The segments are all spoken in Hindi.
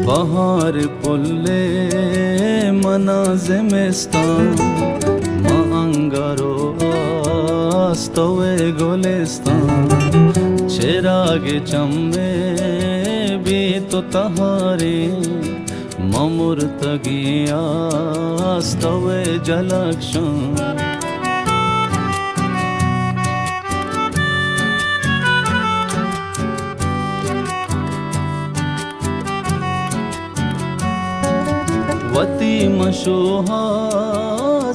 bahar pulle manazimestan ma angaro astove golestan cherage chamme bhi to tahare mamurtagiya astove jalakshan वती मशोहा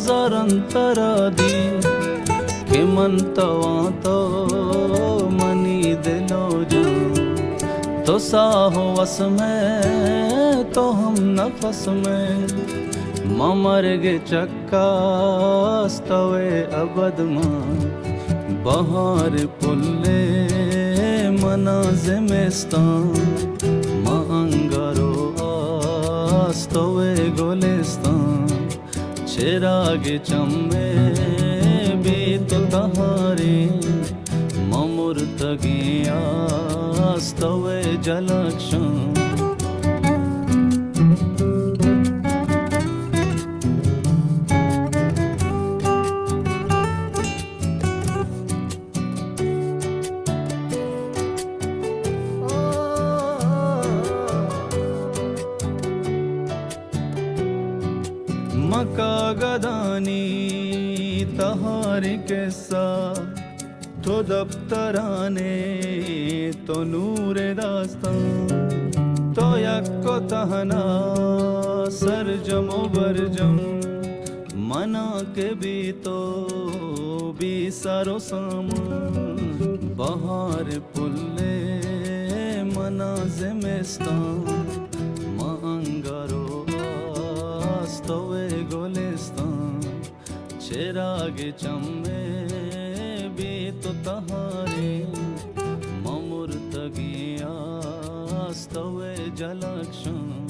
जरंतरादी के मनतवा तो मनी दिलो जान तो साहो वस में तो हम नफस में ममरगे चक्का स्तवे अबद मां बहार पुल्ले मनाज़िमिस्तान मां अंगारो स्तवे गोलिस्तान चिरागे चम्मे भी तो तहारे ममुर्तगिया स्तवे जलक्षण मका गदानी तहारी किस्सा तो दफ्तराने तो नूरे दास्तान तो यक्को तहना सरजमो बरजम मना के भी तो भी सारो सामान बहार पुल्ले मनाज़िमिस्तान मां अंगारो स्तवे गोलिस्तान चिरागे चम्मे भी तो तहारे ममुर्तगिया स्तवे जलक्षण